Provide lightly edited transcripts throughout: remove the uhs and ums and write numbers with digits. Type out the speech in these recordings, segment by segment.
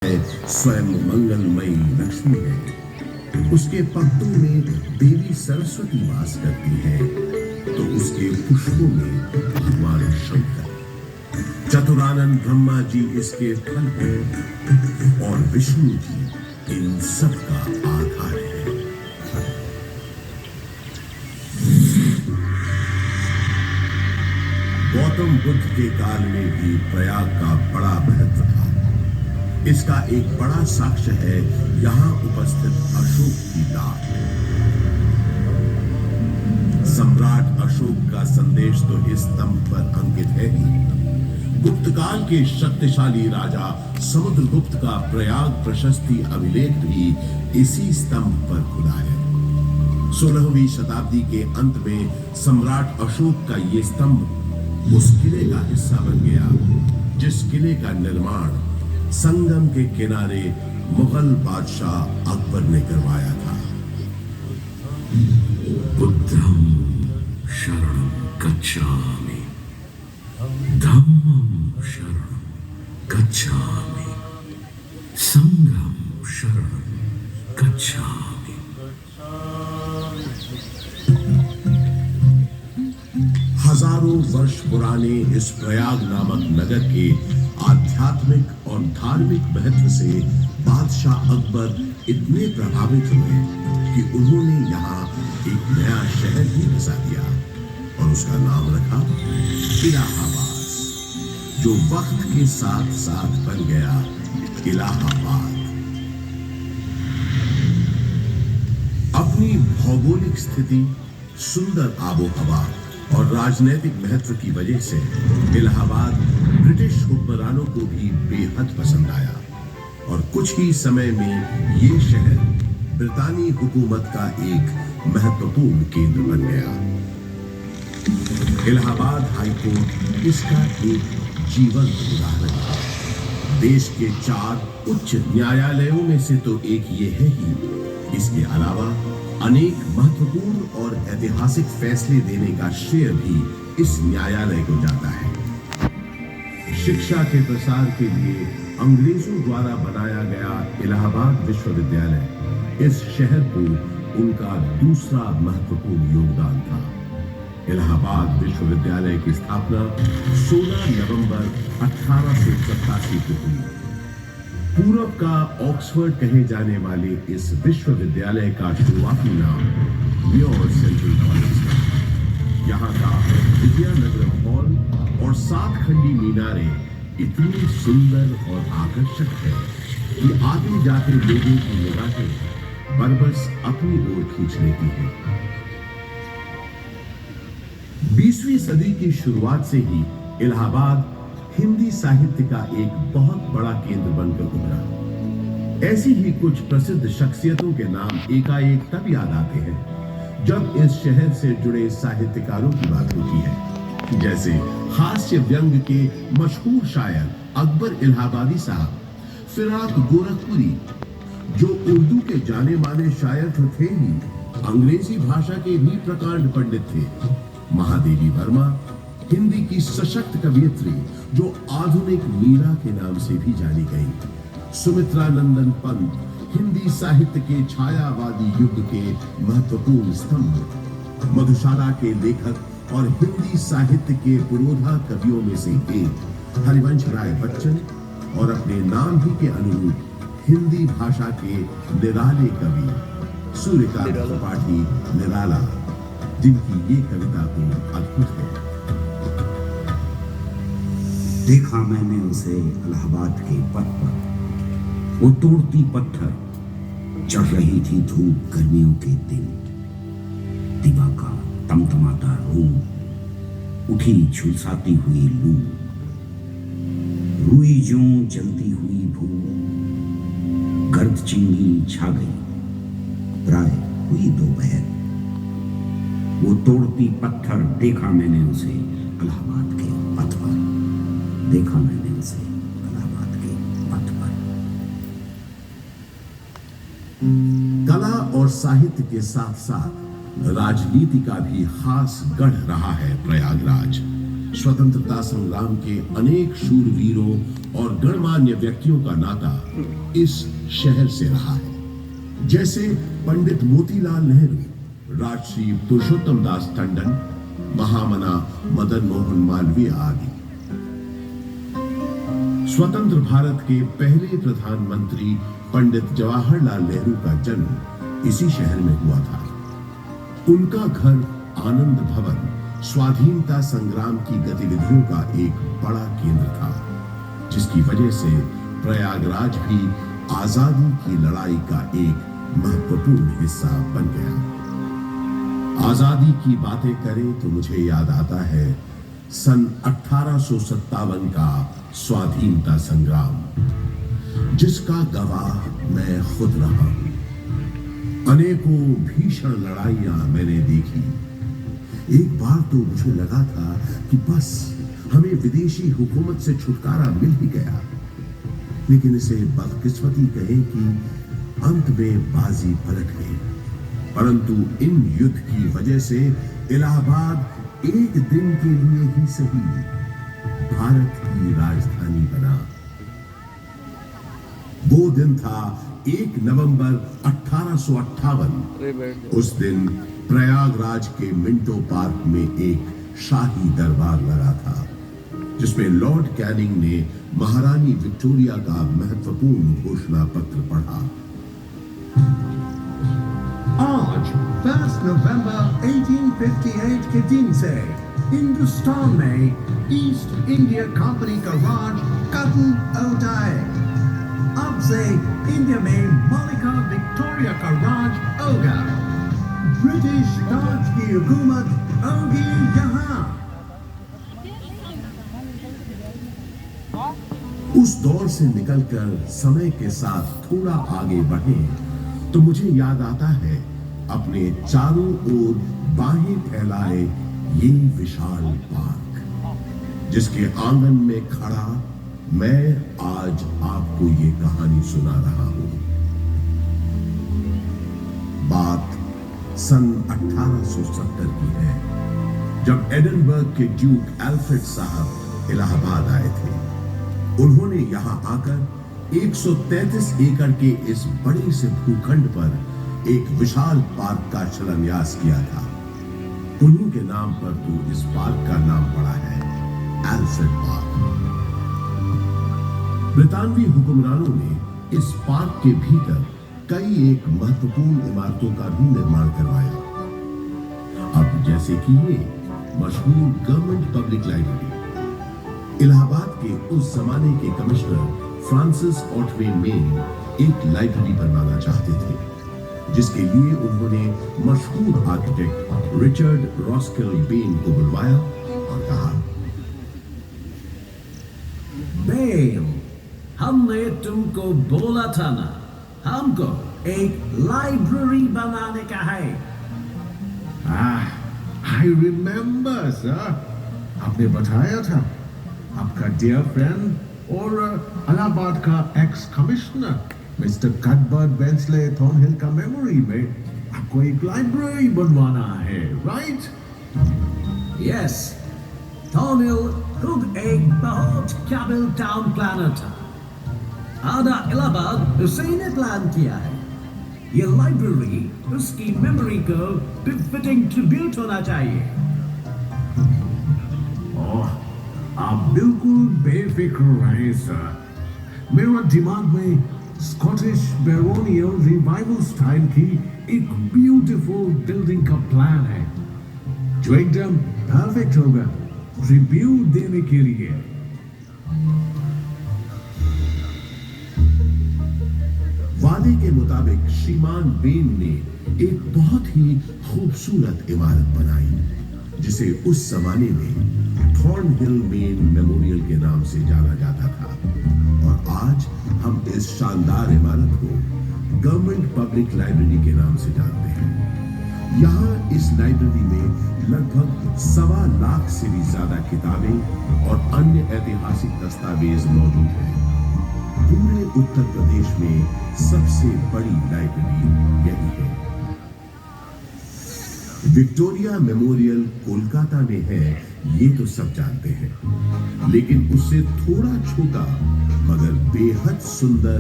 स्वयं मंगलमयी लक्ष्मी है। उसके पत्तों में देवी सरस्वती वास करती है तो उसके पुष्पों में भगवान शंकर, चतुरानंद ब्रह्मा जी इसके फल हैं और विष्णु जी इन सब का आधार है। गौतम बुद्ध के काल में भी प्रयाग का बड़ा महत्व था। इसका एक बड़ा साक्ष्य है यहां उपस्थित अशोक की डाक। सम्राट अशोक का संदेश तो इस स्तंभ पर अंकित है ही। गुप्त काल के शक्तिशाली राजा समुद्रगुप्त का प्रयाग प्रशस्ति अभिलेख भी इसी स्तंभ पर खुदा है। 16वीं शताब्दी के अंत में सम्राट अशोक का ये स्तंभ उस किले का हिस्सा बन गया जिस किले का निर्माण संगम के किनारे मुगल बादशाह अकबर ने करवाया था। बुद्धं शरणं गच्छामि, धम्मं शरणं गच्छामि, संघं शरणं गच्छामि। हजारों वर्ष पुराने इस प्रयाग नामक नगर के आध्यात्मिक और धार्मिक महत्व से बादशाह अकबर इतने प्रभावित हुए कि उन्होंने यहाँ एक नया शहर ही बसा दिया और उसका नाम रखा इलाहाबाद, जो वक्त के साथ साथ बन गया इलाहाबाद। अपनी भौगोलिक स्थिति, सुंदर आबोहवा और राजनीतिक महत्व की वजह से इलाहाबाद ब्रिटिश हुक्मरानों को भी बेहद पसंद आया और कुछ ही समय में ये शहर ब्रितानी हुकूमत का एक महत्वपूर्ण केंद्र बन गया। इलाहाबाद हाईकोर्ट इसका एक जीवंत उदाहरण है। देश के 4 उच्च न्यायालयों में से तो एक ये है ही। इसके अलावा अनेक महत्वपूर्ण और ऐतिहासिक फैसले देने का श्रेय भी इस न्यायालय को जाता है। शिक्षा के प्रसार के लिए अंग्रेजों द्वारा बनाया गया इलाहाबाद विश्वविद्यालय इस शहर को उनका दूसरा महत्वपूर्ण योगदान था। इलाहाबाद विश्वविद्यालय की स्थापना 16 नवंबर 1887 को हुई। पूर्व का ऑक्सफोर्ड कहे जाने वाले इस विश्वविद्यालय का शुरुआती नाम म्योर सेंट्रल कॉलेज था। यहाँ का विद्यानगर हॉल और 7 खंडी मीनारें इतनी सुंदर और आकर्षक है कि आते जाते लोगों की निगाहें बरबस अपनी ओर खींच लेती हैं। 20वीं सदी की शुरुआत से ही इलाहाबाद हिंदी साहित्य का एक बहुत बड़ा केंद्र बनकर उभरा। ऐसी ही कुछ प्रसिद्ध शख्सियतों के नाम एकाएक तब याद आते हैं जब इस शहर से जुड़े साहित्यकारों की बात होती है, जैसे हास्य व्यंग के मशहूर शायर अकबर इलाहाबादी साहब, फिराक गोरखपुरी जो उर्दू के जाने माने शायर तो थे ही, अंग्रेजी भाषा के भी प्रकांड पंडित थे, महादेवी वर्मा हिंदी की सशक्त कवियत्री जो आधुनिक मीरा के नाम से भी जानी गई, सुमित्रा नंदन पंत हिंदी साहित्य के छायावादी युग के महत्वपूर्ण स्तंभ, मधुशाला के लेखक और हिंदी साहित्य के पुरोधा कवियों में से एक हरिवंश राय बच्चन और अपने नाम ही के अनुरूप हिंदी भाषा के निराले कवि सूर्यकांत त्रिपाठी निराला, जिनकी ये कविता तो अद्भुत है। देखा मैंने उसे इलाहाबाद के पथ पर, वो तोड़ती पत्थर, चढ़ रही थी धूप गर्मियों के दिन, दिवा का तमतमाता रूप, उठी झुलसाती हुई लू, रुई ज्यों जलती हुई भूख, गर्द चिंगी छा गई, प्राय हुई दोपहर। वो तोड़ती पत्थर देखा मैंने उसे इलाहाबाद के पथ पर, देखा मैंने उसे इलाहाबाद के पथ पर। कला और साहित्य के साथ साथ राजनीति का भी खास गढ़ रहा है प्रयागराज। स्वतंत्रता संग्राम के अनेक शूरवीरों और गणमान्य व्यक्तियों का नाता इस शहर से रहा है, जैसे पंडित मोतीलाल नेहरू, राजश्री पुरुषोत्तम दास टंडन, महामना मदन मोहन मालवीय आदि। स्वतंत्र भारत के पहले प्रधानमंत्री पंडित जवाहरलाल नेहरू का जन्म इसी शहर में हुआ था। उनका घर आनंद भवन स्वाधीनता संग्राम की गतिविधियों का एक बड़ा केंद्र था, जिसकी वजह से प्रयागराज भी आजादी की लड़ाई का एक महत्वपूर्ण हिस्सा बन गया। आजादी की बातें करें तो मुझे याद आता है सन 1857 का स्वाधीनता संग्राम, जिसका गवाह मैं खुद रहा हूं। अनेकों भीषण लड़ाइयां मैंने देखी। एक बार तो मुझे लगा था कि बस हमें विदेशी हुकूमत से छुटकारा मिल ही गया, लेकिन इसे बदकिस्मती कहें कि अंत में बाजी पलट गई। परंतु इन युद्ध की वजह से इलाहाबाद एक दिन के लिए ही सही भारत की राजधानी बना। वो दिन था 1 नवंबर 1858। उस दिन प्रयागराज के मिंटो पार्क में एक शाही दरबार लगा था, जिसमें लॉर्ड कैनिंग ने महारानी विक्टोरिया का महत्वपूर्ण घोषणा पत्र पढ़ा। आज 1 नवंबर 1858 के दिन से हिंदुस्तान में ईस्ट इंडिया कंपनी का राज खत्म हो जाए। अब से इंडिया में मलिका विक्टोरिया का राज होगा। ब्रिटिश राज की हुकूमत होगी यहाँ। उस दौर से निकलकर समय के साथ थोड़ा आगे बढ़े तो मुझे याद आता है अपने चारों ओर बाहें फैलाए ये विशाल पार्क, जिसके आंगन में खड़ा मैं आज आपको ये कहानी सुना रहा हूं। बात सन 1870 की है, जब एडिनबर्ग के ड्यूक एल्फ्रेड साहब इलाहाबाद आए थे। उन्होंने यहां आकर 133 एकड़ के इस बड़े से भूखंड पर एक विशाल पार्क का शिलान्यास किया था। उन्हीं के नाम पर तो इस पार्क का नाम पड़ा है एल्फ्रेड पार्क। ब्रितानवी हुक्मरानों ने इस पार्क के भीतर कई एक महत्वपूर्ण इमारतों का भी निर्माण करवाया। अब जैसे कि ये मशहूर गवर्नमेंट पब्लिक लाइब्रेरी, इलाहाबाद के उस जमाने के कमिश्नर फ्रांसिस ऑटवे मेन एक लाइब्रेरी बनवाना चाहते थे, जिसके लिए उन्होंने मशहूर आर्किटेक्ट रिचर्ड रॉस्किल बेन को बुलवाया और कहा, बेन, हमने तुमको बोला था ना, हमको एक लाइब्रेरी बनाने का है। I remember, sir. आपने बताया था आपका डियर फ्रेंड और इलाहाबाद का एक्स कमिश्नर मिस्टर कटबर्ट बेंसले थॉर्नहिल का मेमोरी में आपको एक लाइब्रेरी बनवाना है, राइट? यस, थॉर्नहिल खुद एक बहुत काबिल टाउन प्लानर था। आधा इलाहाबाद उसी ने प्लान किया है। ये लाइब्रेरी उसकी मेमोरी को बिफिटिंग ट्रिब्यूट होना चाहिए। आप बिल्कुल बेफिक्र रहें सर। मेरा दिमाग में स्कॉटिश बैरोनियल रिवाइवल स्टाइल की एक ब्यूटीफुल बिल्डिंग का प्लान है, जो एकदम परफेक्ट होगा ट्रिब्यूट देने के लिए। वादे के मुताबिक श्रीमान बेन ने एक बहुत ही खूबसूरत इमारत बनाई, जिसे उस जमाने में थॉर्नहिल मेन मेमोरियल के नाम से जाना जाता था। और आज हम इस शानदार इमारत को गवर्नमेंट पब्लिक लाइब्रेरी के नाम से जानते हैं। यहाँ इस लाइब्रेरी में लगभग 1.25 लाख से भी ज्यादा किताबें और अन्य ऐतिहासिक दस्तावेज मौजूद हैं। पूरे उत्तर प्रदेश में सबसे बड़ी लाइब्रेरी यही है। विक्टोरिया मेमोरियल कोलकाता में है, ये तो सब जानते हैं, लेकिन उससे थोड़ा छोटा मगर बेहद सुंदर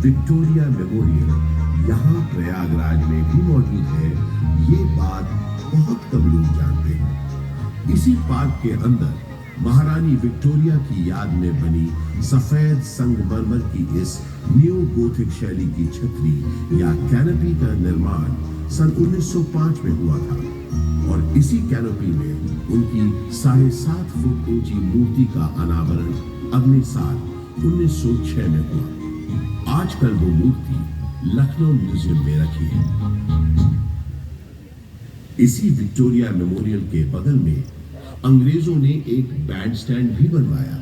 विक्टोरिया मेमोरियल यहाँ प्रयागराज में भी मौजूद है। ये बात बहुत कम लोग जानते हैं। इसी पार्क के अंदर महारानी विक्टोरिया की याद में बनी सफेद संगमरमर की इस न्यू गोथिक शैली की छतरी या कैनोपी का निर्माण सन 1905 में हुआ था और इसी कैनोपी में उनकी 7.5 फुट ऊंची मूर्ति का अनावरण अगले साल 1906 में हुआ। आजकल वो मूर्ति लखनऊ म्यूजियम में रखी है। इसी विक्टोरिया मेमोरियल के बगल में अंग्रेजों ने एक बैंड स्टैंड भी बनवाया।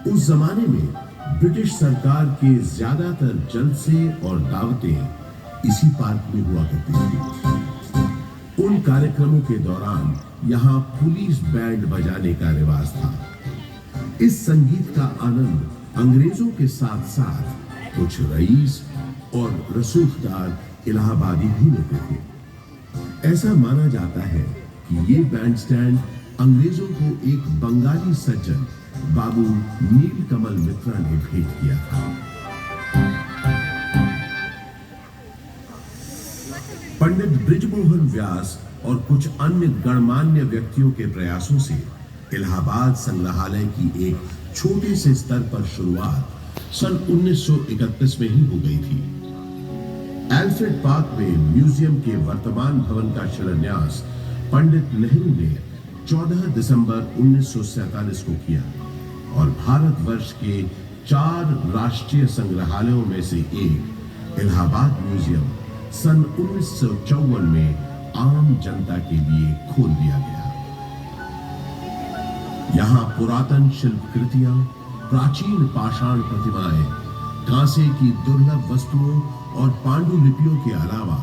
उस जमाने में ब्रिटिश सरकार के ज्यादातर जलसे और दावतें इसी पार्क में हुआ करती थी। उन कार्यक्रमों के दौरान यहाँ पुलिस बैंड बजाने का रिवाज था। इस संगीत का आनंद अंग्रेजों के साथ साथ कुछ रईस और रसूखदार इलाहाबादी भी लेते थे। ऐसा माना जाता है कि ये बैंड स्टैंड अंग्रेजों को एक बंगाली सज्जन बाबू नीलकमल मित्रा ने भेंट किया था। पंडित बृजमोहन व्यास और कुछ अन्य गणमान्य व्यक्तियों के प्रयासों से इलाहाबाद संग्रहालय की एक छोटे से स्तर पर शुरुआत सन 1931 में ही हो गई थी। एल्फ्रेड पार्क में म्यूजियम के वर्तमान भवन का शिलान्यास पंडित नेहरू ने 14 दिसंबर 1947 को किया और भारतवर्ष के 4 राष्ट्रीय संग्रहालयों में से एक इलाहाबाद म्यूजियम सन 1954 में आम जनता के लिए खोल दिया गया। यहाँ पुरातन शिल्प कृतियां, प्राचीन पाषाण प्रतिमाएं, कांसे की दुर्लभ वस्तुओं और पांडुलिपियों के अलावा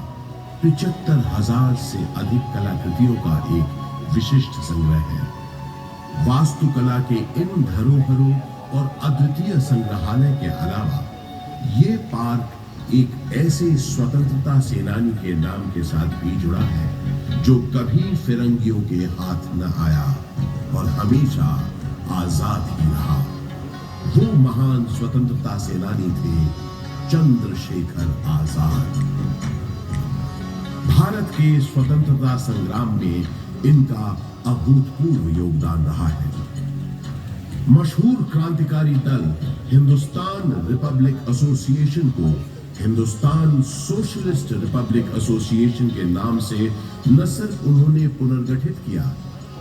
75,000 से अधिक कलाकृतियों का एक विशिष्ट संग्रह है। वास्तुकला के इन धरोहरों और अद्वितीय संग्रहालय के अलावा ये पार्क एक ऐसे स्वतंत्रता सेनानी के नाम के साथ भी जुड़ा है जो कभी फिरंगियों के हाथ न आया और हमेशा आजाद ही रहा। वो महान स्वतंत्रता सेनानी थे चंद्रशेखर आजाद। भारत के स्वतंत्रता संग्राम में इनका अभूतपूर्व योगदान रहा है। मशहूर क्रांतिकारी दल हिंदुस्तान रिपब्लिक एसोसिएशन को हिंदुस्तान सोशलिस्ट रिपब्लिक एसोसिएशन के नाम से न सिर्फ उन्होंने पुनर्गठित किया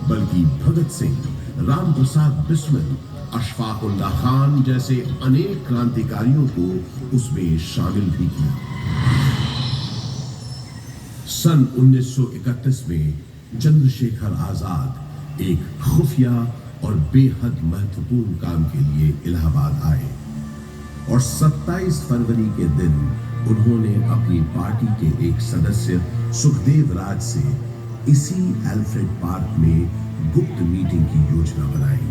बल्कि भगत सिंह, राम प्रसाद बिस्मिल, अशफाक उल्लाह खान जैसे अनेक क्रांतिकारियों को उसमें शामिल भी किया। सन 1931 में चंद्रशेखर आजाद एक खुफिया और बेहद महत्वपूर्ण काम के लिए इलाहाबाद आए और 27 फरवरी के दिन उन्होंने अपनी पार्टी के एक सदस्य सुखदेव राज से इसी एल्फ्रेड पार्क में गुप्त मीटिंग की योजना बनाई।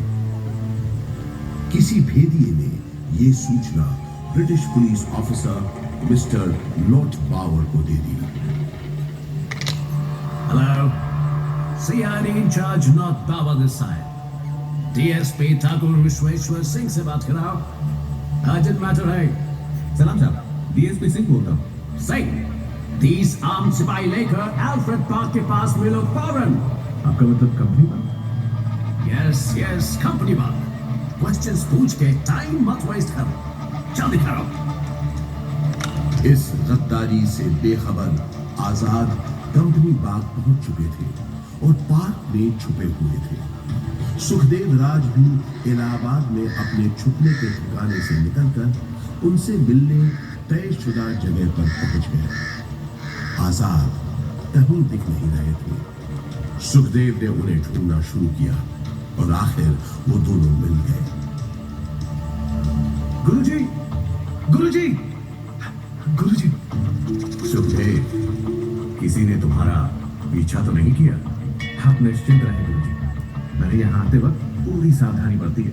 किसी भेदिए ने यह सूचना British police officer mister Lord Bower को दे दी। Hello, CID in charge, not Baba this side. DSP Thakur Vishweshwar Singh से बात कर रहा हूँ। Urgent matter है। सलाम साहब, डीएसपी सिंह बोल रहा हूँ। Singh, these armed सिपाही लेकर एल्फ्रेड पार्क के पास मिलो फौरन। आपका मतलब कंपनी का? Yes, कंपनी बात। Questions पूछ के टाइम मत वेस्ट करो। जल्दी करो। इस गद्दारी से बेखबर आजाद कंपनी बाग पहुंच चुके थे और पार्क में छुपे हुए थे। सुखदेव राज भी इलाहाबाद में अपने छुपने के ठिकाने से निकलकर उनसे मिलने तयशुदा जगह पर पहुंच गए। आजाद कहीं दिख नहीं रहे थे। सुखदेव ने उन्हें ढूंढना शुरू किया और आखिर वो दोनों मिल गए। गुरुजी, गुरुजी, गुरुजी। सुखदेव, किसी ने तुम्हारा पीछा तो नहीं किया? आप निश्चिंत रहे गुरुजी, मैंने यहाँ आते वक्त पूरी सावधानी बरती है।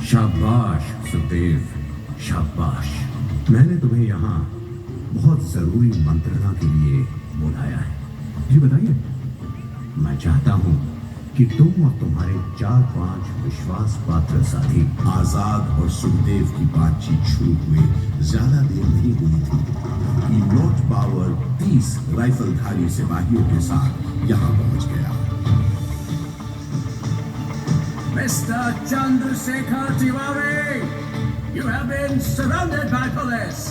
शाबाश सुखदेव, शाबाश। मैंने तुम्हें यहाँ बहुत जरूरी मंत्रणा के लिए बुलाया है। जी बताइए। मैं चाहता हूं कि तुम और तुम्हारे 4-5 विश्वास पात्र साथी आजाद और सुखदेव की बातचीत शुरू हुए ज्यादा देर नहीं हुई थी कि लॉर्ड पावर 30 राइफलधारी सिपाहियों के साथ यहां पहुंच गया। Mr. Chandrasekhar Tiwari, you have been surrounded by police.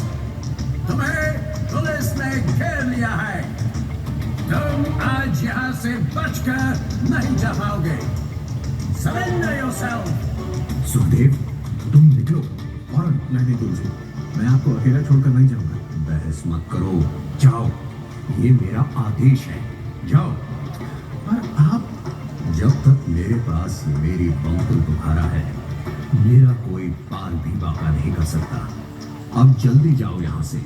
तुम्हें पुलिस ने घेर लिया है। तुम आज यहाँ से बचकर नहीं जा पाओगे। Surrender yourself. सुखदेव, तुम निकलो और रहने दो मुझे। मैं आपको अकेला छोड़कर नहीं जाऊंगा। बहस मत करो, जाओ, ये मेरा आदेश है, जाओ। और आप, जब तक मेरे पास मेरी बंदूक बुखारा है, मेरा कोई पार भी बाका नहीं कर सकता। अब जल्दी जाओ यहाँ से,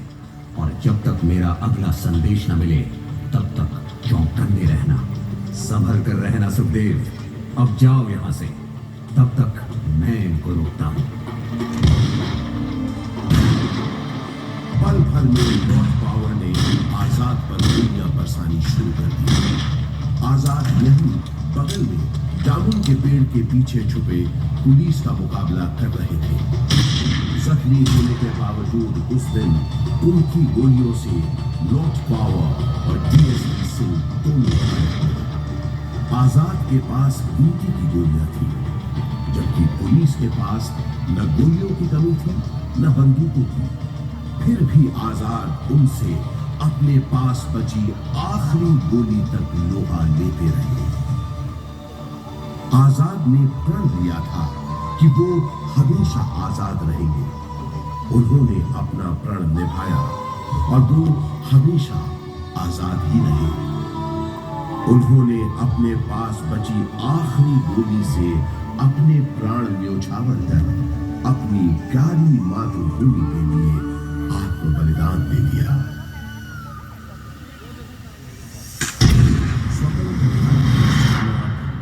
और जब तक मेरा अगला संदेश न मिले तब तक चौकन्ने रहना, संभल कर रहना। सुखदेव, अब जाओ यहाँ से, तब तक मैं इनको रोकता हूँ। पल भर में लॉर्ड पावर ने आजाद पर गोलियां बरसानी शुरू कर दी। आजाद यहीं बगल में जामुन के पेड़ के पीछे छुपे पुलिस का मुकाबला कर रहे थे। जख्मी होने के बावजूद उस दिन उनकी गोलियों से लॉर्ड पावर और डीएसपी सिंह दोनों घायल हुए। आजाद के पास ड्यूटी की गोलियां थी, जबकि पुलिस के पास न गोलियों की कमी थी न बंदूकों की। फिर भी आजाद उनसे अपने पास बची आखिरी गोली तक लोहा लेते रहे। आजाद ने प्रण लिया था कि वो हमेशा आजाद रहेंगे। उन्होंने अपना प्रण निभाया और वो हमेशा आजाद ही रहे। उन्होंने अपने पास बची आखिरी गोली से अपने प्राण न्योछावर कर अपनी प्यारी मातृभूमि के लिए आत्म बलिदान दे दिया। स्वतंत्र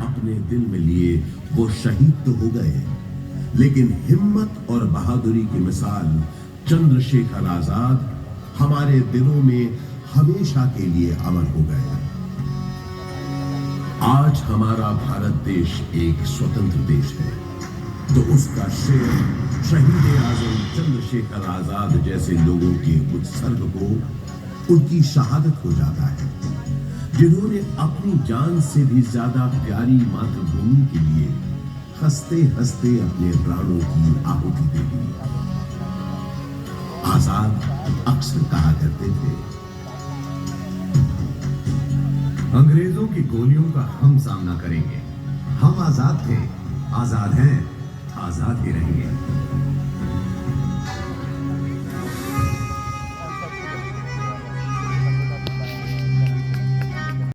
अपने दिल में लिए वो शहीद तो हो गए, लेकिन हिम्मत और बहादुरी की मिसाल चंद्रशेखर आजाद हमारे दिलों में हमेशा के लिए अमर हो गए। आज हमारा भारत देश एक स्वतंत्र देश है, तो उसका श्रेय शहीद आजम चंद्रशेखर आजाद जैसे लोगों के उत्सर्ग को, उनकी शहादत हो जाता है, जिन्होंने अपनी जान से भी ज्यादा प्यारी मातृभूमि के लिए हंसते हंसते अपने प्राणों की आहुति दे दी। आजाद अक्सर कहा करते थे, अंग्रेजों की गोलियों का हम सामना करेंगे। हम आजाद थे, आजाद हैं, आजाद ही रहेंगे।